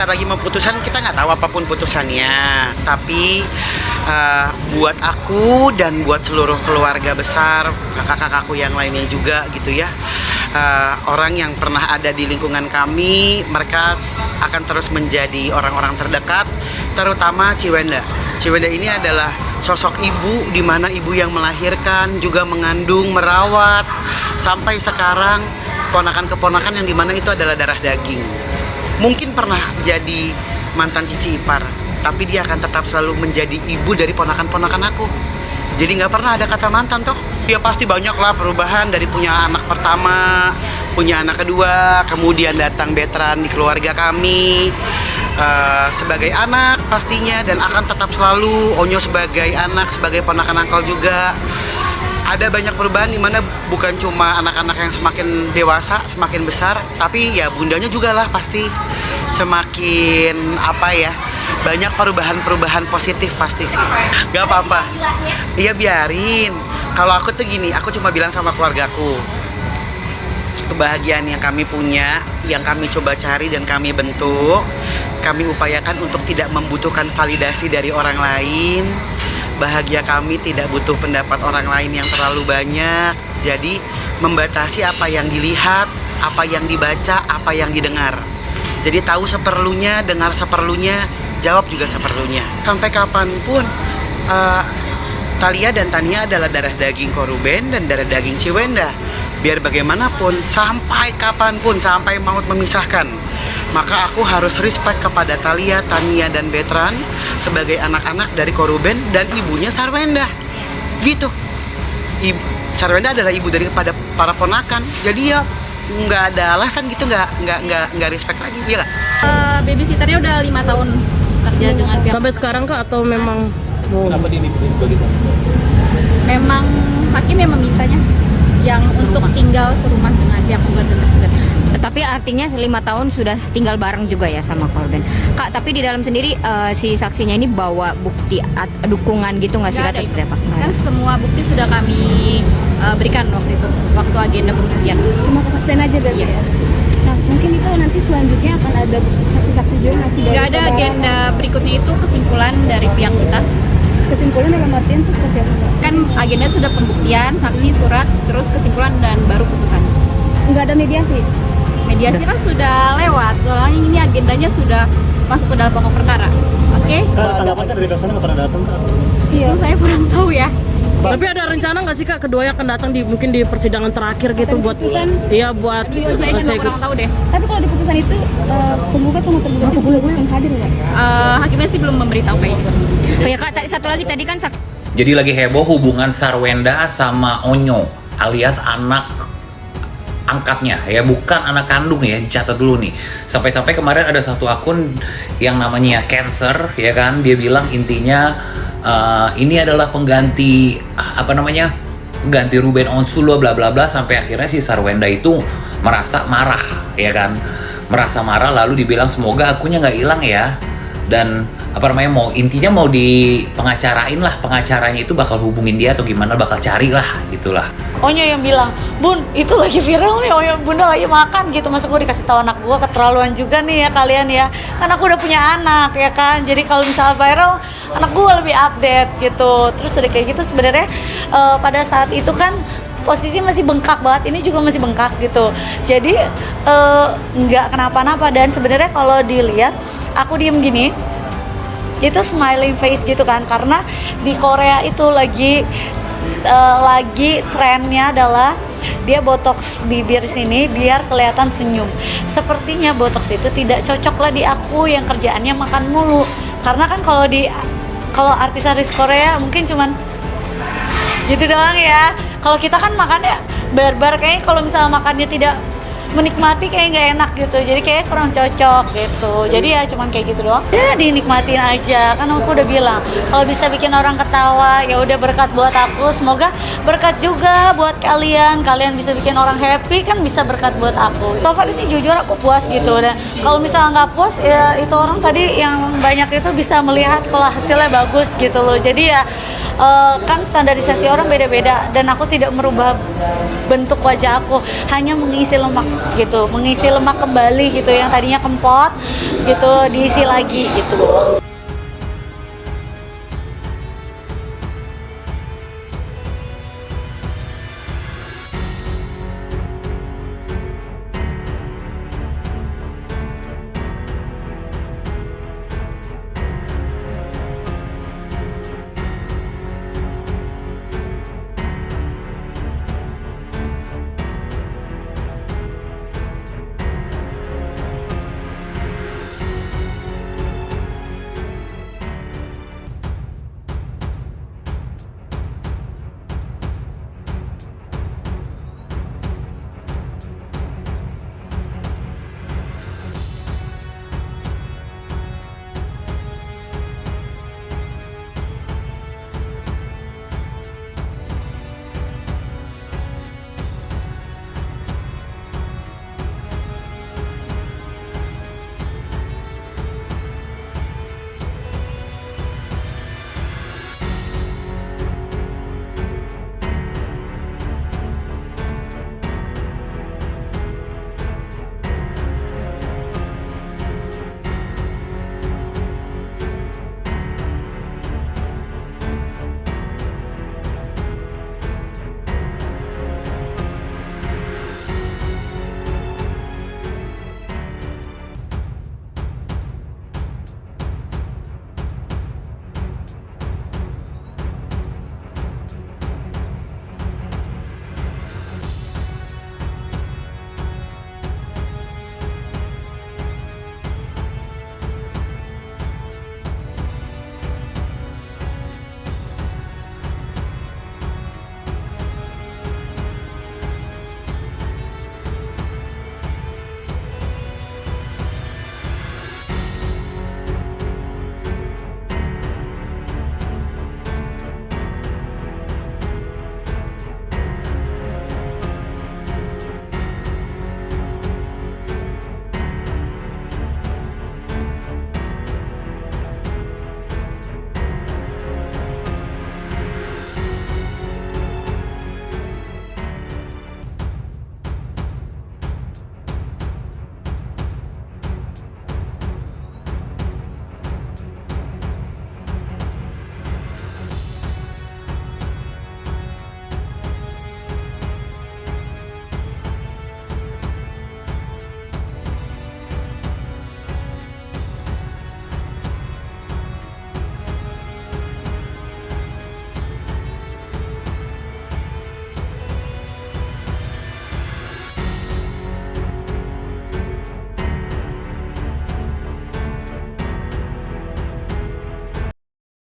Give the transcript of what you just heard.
Lagi mau putusan, kita nggak tahu apapun putusannya, tapi buat aku dan buat seluruh keluarga besar, kakak-kakakku yang lainnya juga gitu ya, orang yang pernah ada di lingkungan kami, mereka akan terus menjadi orang-orang terdekat, terutama Ciwenda. Ciwenda ini adalah sosok ibu, di mana ibu yang melahirkan, juga mengandung, merawat, sampai sekarang ponakan-keponakan yang dimana itu adalah darah daging. Mungkin pernah jadi mantan cici ipar, tapi dia akan tetap selalu menjadi ibu dari ponakan-ponakan aku. Jadi nggak pernah ada kata mantan toh. Dia pasti banyak lah perubahan dari punya anak pertama, punya anak kedua, kemudian datang veteran di keluarga kami sebagai anak pastinya, dan akan tetap selalu Onyo sebagai anak, sebagai ponakan angkel juga. Ada banyak perubahan, dimana bukan cuma anak-anak yang semakin dewasa, semakin besar, tapi ya bundanya juga lah pasti semakin apa ya, banyak perubahan-perubahan positif pasti sih. Gak apa-apa, iya biarin. Kalau aku tuh gini, aku cuma bilang sama keluargaku, kebahagiaan yang kami punya, yang kami coba cari dan kami bentuk, kami upayakan untuk tidak membutuhkan validasi dari orang lain. Bahagia kami tidak butuh pendapat orang lain yang terlalu banyak. Jadi membatasi apa yang dilihat, apa yang dibaca, apa yang didengar. Jadi tahu seperlunya, dengar seperlunya, jawab juga seperlunya. Sampai kapanpun Thalia dan Tania adalah darah daging Koruben dan darah daging Ciwenda. Biar bagaimanapun, sampai kapanpun, sampai maut memisahkan, maka aku harus respect kepada Thalia, Tania, dan Betran sebagai anak-anak dari Koruben dan ibunya Sarwenda. Gitu. Sarwenda adalah ibu daripada para ponakan. Jadi ya nggak ada alasan gitu, nggak respect lagi, iya nggak? Babysitternya udah 5 tahun kerja dengan pihak. Sampai sekarang kak atau memang Kenapa dinilai sebagai saksi? Memang hakim yang memintanya, yang untuk tinggal serumah dengan pihak penggugat dan tergugat. Tapi artinya 5 tahun sudah tinggal bareng juga ya sama korban. Kak, tapi di dalam sendiri si saksinya ini bawa bukti dukungan gitu nggak sih kak? Atau seperti apa? Kan semua bukti sudah kami berikan waktu itu, waktu agenda pembuktian. Cuma kesaksian aja berarti ya? Nah, mungkin itu nanti selanjutnya akan ada saksi-saksi juga nggak sih? Nggak ada agenda berikutnya, itu kesimpulan dari pihak kita. Kesimpulan dalam artian itu seperti apa? Kan agenda sudah pembuktian, saksi, surat, terus kesimpulan dan baru putusan. Nggak ada mediasi? Mediasi kan sudah lewat, soalnya ini agendanya sudah masuk ke dalam pokok perkara. Oke? Tanggapannya dari dosennya nggak pernah datang kak? Iya. Itu saya kurang tahu ya. Tapi ada rencana nggak sih kak keduanya akan datang di mungkin di persidangan terakhir gitu Dan buat putusan? iya buat Itu saya juga kurang tahu deh. Tapi kalau di putusan itu penggugat sama tergugat itu akan hadir nggak? Hakimnya sih belum memberitahu kayak gitu. Oh ya kak, satu lagi tadi kan saksi. Jadi lagi heboh hubungan Sarwenda sama Onyo alias anak angkatnya ya, bukan anak kandung ya, dicatat dulu nih. Sampai-sampai kemarin ada satu akun yang namanya Cancer ya kan, dia bilang intinya ini adalah pengganti pengganti Ruben Onsulo bla bla bla, sampai akhirnya si Sarwenda itu merasa marah ya kan, merasa marah lalu dibilang semoga akunya nggak hilang ya, dan intinya mau di pengacarain lah, pengacaranya itu bakal hubungin dia atau gimana, bakal cari lah gitulah. Onyo yang bilang, Bun, itu lagi viral nih, Onyo, Bunda lagi makan gitu. Masa gue dikasih tahu anak gue, keterlaluan juga nih ya kalian ya. Kan aku udah punya anak ya kan, jadi kalau misalnya viral, anak gue lebih update gitu. Terus udah kayak gitu sebenarnya pada saat itu kan posisi masih bengkak banget, ini juga masih bengkak gitu. Jadi nggak kenapa-napa, dan sebenarnya kalau dilihat aku diem gini, itu smiling face gitu kan, karena di Korea itu lagi trennya adalah dia botox bibir sini biar kelihatan senyum. Sepertinya botox itu tidak cocok lah di aku yang kerjaannya makan mulu, karena kan kalau artis-artis Korea mungkin cuman gitu doang ya. Kalau kita kan makannya barbar, kayaknya kalau misalnya makannya tidak menikmati kayak nggak enak gitu, jadi kayak kurang cocok gitu. Jadi ya cuman kayak gitu doang, ya dinikmatin aja. Kan aku udah bilang kalau bisa bikin orang ketawa ya udah berkat buat aku, semoga berkat juga buat kalian bisa bikin orang happy, kan bisa berkat buat aku. So far sih jujur aku puas gitu, dan kalau misalnya nggak puas ya itu orang tadi yang banyak itu bisa melihat kalau hasilnya bagus gitu loh. Jadi ya kan standarisasi orang beda-beda dan aku tidak merubah bentuk wajah aku, hanya mengisi lemak gitu, mengisi lemak kembali gitu yang tadinya kempot gitu, diisi lagi gitu.